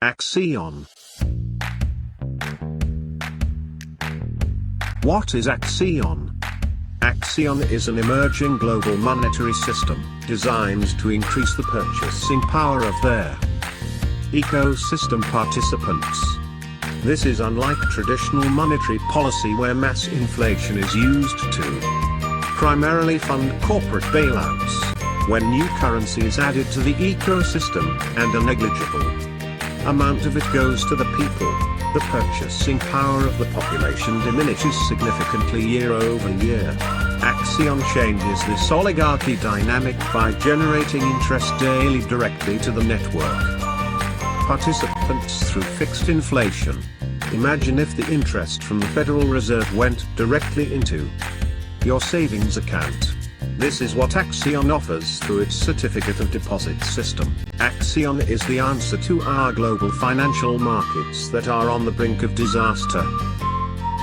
Axion. What is Axion? Axion is an emerging global monetary system, designed to increase the purchasing power of their ecosystem participants. This is unlike traditional monetary policy where mass inflation is used to primarily fund corporate bailouts, when new currency is added to the ecosystem, and a negligible amount of it goes to the people. The purchasing power of the population diminishes significantly year over year. Axion changes this oligarchy dynamic by generating interest daily directly to the network participants through fixed inflation. Imagine if the interest from the Federal Reserve went directly into your savings account. This is what Axion offers through its certificate of deposit system. Axion is the answer to our global financial markets that are on the brink of disaster.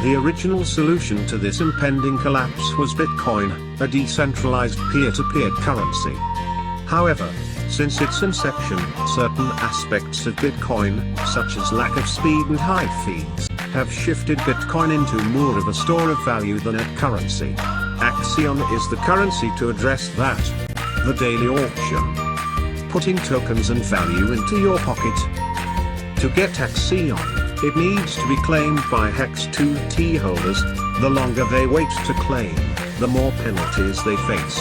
The original solution to this impending collapse was Bitcoin, a decentralized peer-to-peer currency. However, since its inception, certain aspects of Bitcoin, such as lack of speed and high fees, have shifted Bitcoin into more of a store of value than a currency. Axion is the currency to address that. The daily auction, putting tokens and value into your pocket. To get Axion, it needs to be claimed by Hex2T holders. The longer they wait to claim, the more penalties they face.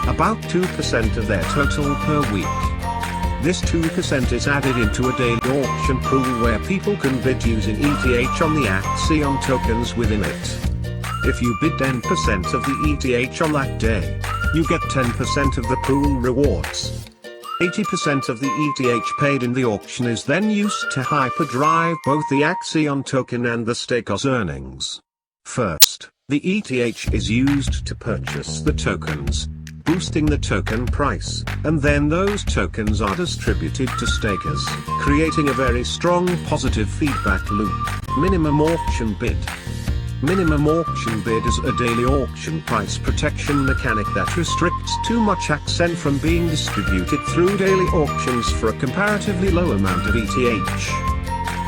About 2% of their total per week. This 2% is added into a daily auction pool where people can bid using ETH on the Axion tokens within it. If you bid 10% of the ETH on that day, you get 10% of the pool rewards. 80% of the ETH paid in the auction is then used to hyperdrive both the Axion token and the staker's earnings. First, the ETH is used to purchase the tokens, boosting the token price, and then those tokens are distributed to stakers, creating a very strong positive feedback loop. Minimum auction bid. Minimum auction bid is a daily auction price protection mechanic that restricts too much Axion from being distributed through daily auctions for a comparatively low amount of ETH.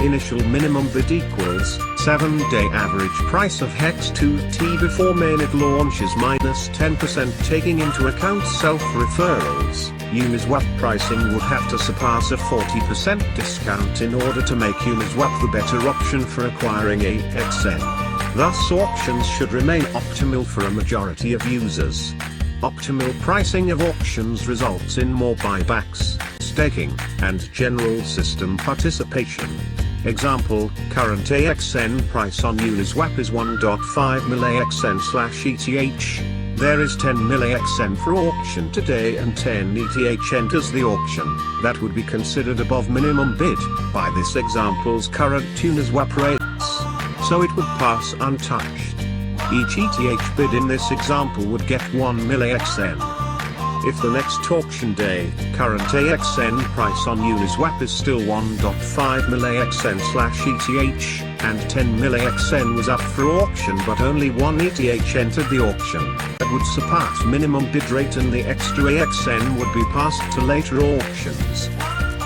Initial minimum bid equals 7-day average price of Hex2T before mainnet launches minus 10%. Taking into account self-referrals, Uniswap pricing would have to surpass a 40% discount in order to make Uniswap the better option for acquiring AXN. Thus auctions should remain optimal for a majority of users. Optimal pricing of auctions results in more buybacks, staking, and general system participation. Example, current AXN price on Uniswap is 1.5 mAXN/ETH. There is 10 mAXN for auction today and 10 ETH enters the auction. That would be considered above minimum bid by this example's current Uniswap rates, so it would pass untouched. Each ETH bid in this example would get 1 mAXN. If the next auction day, current AXN price on Uniswap is still 1.5 mAXN/ETH, and 10 mAXN was up for auction but only 1 ETH entered the auction, that would surpass minimum bid rate and the extra AXN would be passed to later auctions.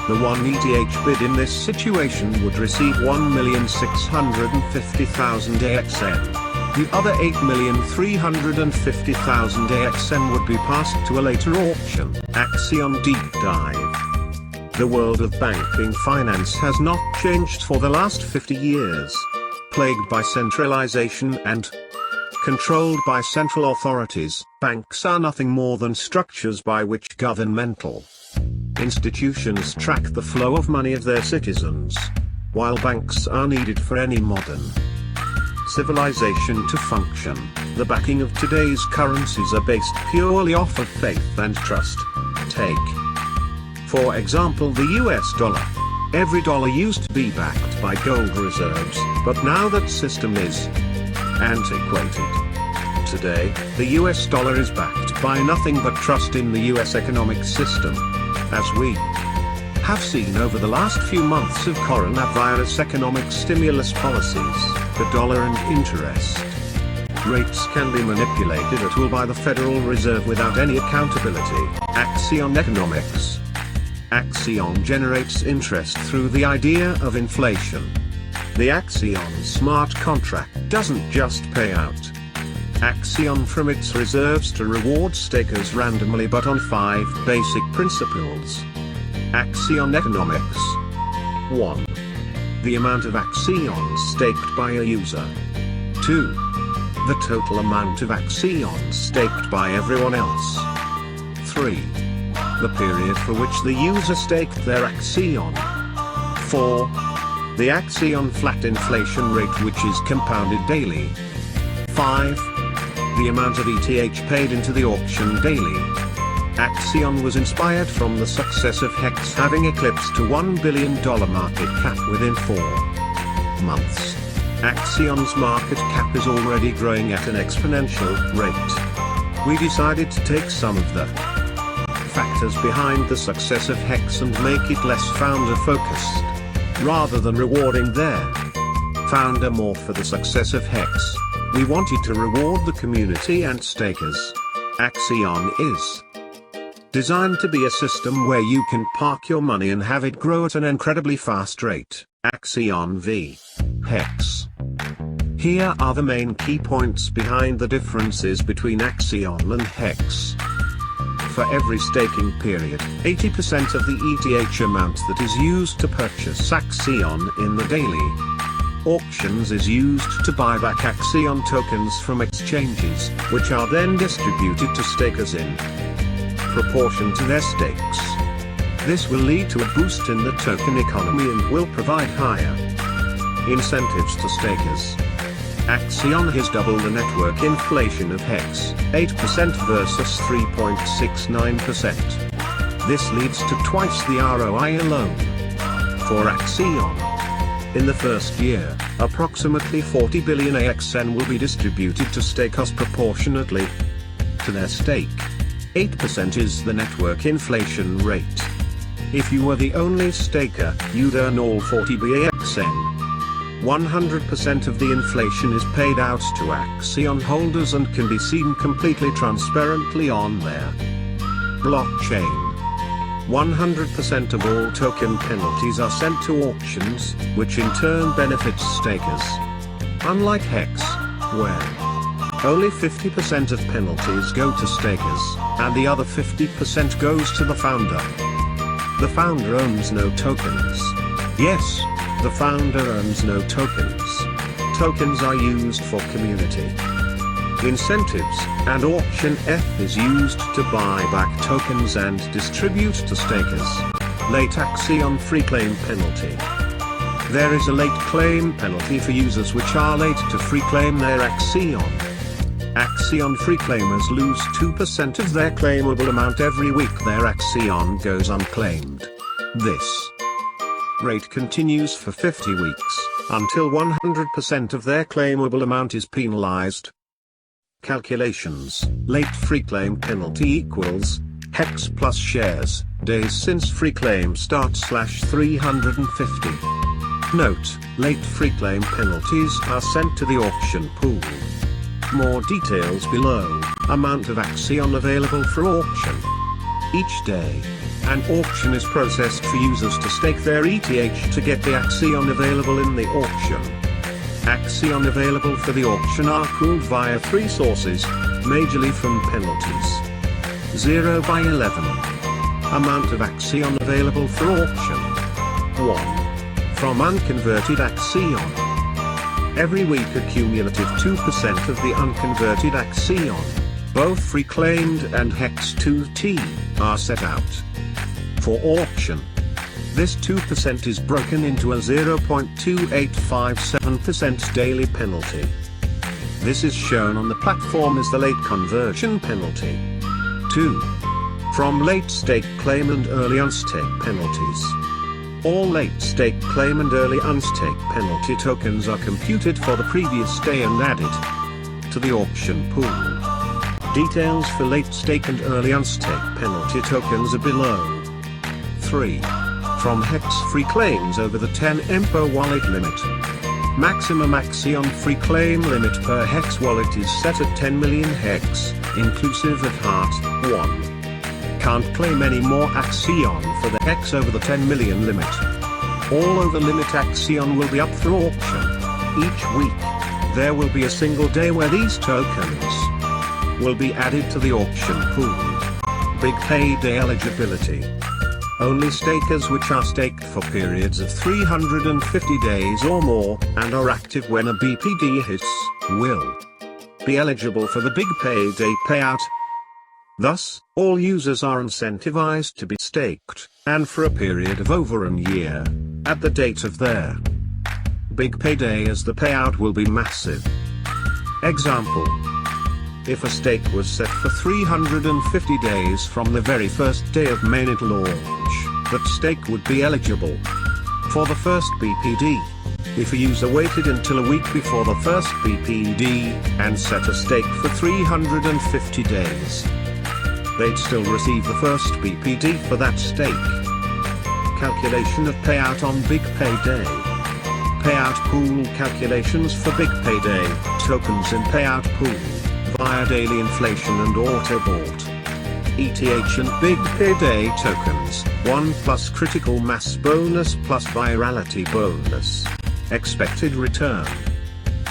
The 1 ETH bid in this situation would receive 1,650,000 AXN. The other 8,350,000 AXN would be passed to a later auction. Axion Deep Dive. The world of banking finance has not changed for the last 50 years. Plagued by centralization and controlled by central authorities, banks are nothing more than structures by which governmental institutions track the flow of money of their citizens. While banks are needed for any modern civilization to function, the backing of today's currencies are based purely off of faith and trust. Take, for example, the US dollar. Every dollar used to be backed by gold reserves, but now that system is antiquated. Today, the US dollar is backed by nothing but trust in the US economic system. As we have seen over the last few months of coronavirus economic stimulus policies, the dollar and interest rates can be manipulated at will by the Federal Reserve without any accountability. Axion Economics. Axion generates interest through the idea of inflation. The Axion smart contract doesn't just pay out Axion from its reserves to reward stakers randomly but on 5 basic principles. Axion economics. 1. The amount of Axion staked by a user. 2. The total amount of Axion staked by everyone else. 3. The period for which the user staked their Axion. 4. The Axion flat inflation rate which is compounded daily. 5. The amount of ETH paid into the auction daily. Axion was inspired from the success of HEX having eclipsed a $1 billion market cap within 4 months. Axion's market cap is already growing at an exponential rate. We decided to take some of the factors behind the success of HEX and make it less founder-focused, rather than rewarding their founder more for the success of HEX. We wanted to reward the community and stakers. Axion is designed to be a system where you can park your money and have it grow at an incredibly fast rate. Axion v. HEX. Here are the main key points behind the differences between Axion and HEX. For every staking period, 80% of the ETH amount that is used to purchase Axion in the daily auctions is used to buy back Axion tokens from exchanges, which are then distributed to stakers in proportion to their stakes. This will lead to a boost in the token economy and will provide higher incentives to stakers. Axion has doubled the network inflation of HEX, 8% versus 3.69%. This leads to twice the ROI alone. For Axion, in the first year, approximately 40 billion AXN will be distributed to stakers proportionately to their stake. 8% is the network inflation rate. If you were the only staker, you'd earn all 40 BAXN. 100% of the inflation is paid out to Axion holders and can be seen completely transparently on their blockchain. 100% of all token penalties are sent to auctions, which in turn benefits stakers. Unlike HEX, where only 50% of penalties go to stakers, and the other 50% goes to the founder. The founder owns no tokens. Yes, the founder owns no tokens. Tokens are used for community incentives, and auction ETH is used to buy back tokens and distribute to stakers. Late Axion free claim penalty. There is a late claim penalty for users which are late to free claim their Axion. Axion free claimers lose 2% of their claimable amount every week their Axion goes unclaimed. This rate continues for 50 weeks, until 100% of their claimable amount is penalized. Calculations: late free claim penalty equals HEX plus shares, days since free claim start /350. Note: late free claim penalties are sent to the auction pool. More details below. Amount of Axion available for auction. Each day, an auction is processed for users to stake their ETH to get the Axion available in the auction. Axion available for the auction are pooled via 3 sources, majorly from penalties. 0 by 11. Amount of Axion available for auction. 1. From unconverted Axion. Every week a cumulative 2% of the unconverted Axion, both free claimed and HEX 2T, are set out for auction. This 2% is broken into a 0.2857% daily penalty. This is shown on the platform as the late conversion penalty. 2. From late stake claim and early unstake penalties. All late stake claim and early unstake penalty tokens are computed for the previous day and added to the auction pool. Details for late stake and early unstake penalty tokens are below. 3. From HEX free claims over the 10 EMPO wallet limit. Maximum Axion free claim limit per HEX wallet is set at 10 million HEX, inclusive of Heart 1. can't claim any more Axion for the Hex over the 10 million limit. All over limit Axion will be up for auction. Each week, there will be a single day where these tokens will be added to the auction pool. Big payday eligibility. Only stakers which are staked for periods of 350 days or more, and are active when a BPD hits, will be eligible for the big payday payout. Thus, all users are incentivized to be staked, and for a period of over a year, at the date of their big payday, as the payout will be massive. Example: if a stake was set for 350 days from the very first day of mainnet launch, that stake would be eligible for the first BPD. If a user waited until a week before the first BPD, and set a stake for 350 days, they'd still receive the first BPD for that stake. Calculation of payout on big payday. Payout pool calculations for big payday tokens in payout pool via daily inflation and auto-bought. ETH and big payday tokens, 1 plus critical mass bonus plus virality bonus. Expected return.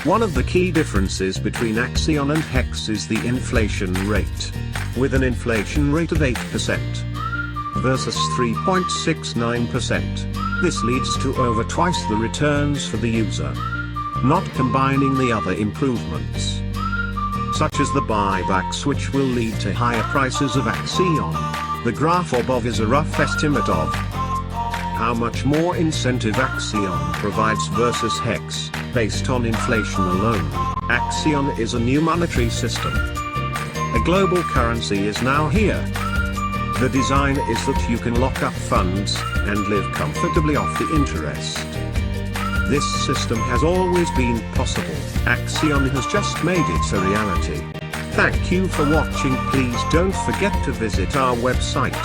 One of the key differences between Axion and Hex is the inflation rate, with an inflation rate of 8% versus 3.69%. This leads to over twice the returns for the user. Not combining the other improvements, such as the buybacks, which will lead to higher prices of Axion. The graph above is a rough estimate of how much more incentive Axion provides versus Hex, based on inflation alone. Axion is a new monetary system. A global currency is now here. The design is that you can lock up funds, and live comfortably off the interest. This system has always been possible. Axion has just made it a reality. Thank you for watching. Please don't forget to visit our website.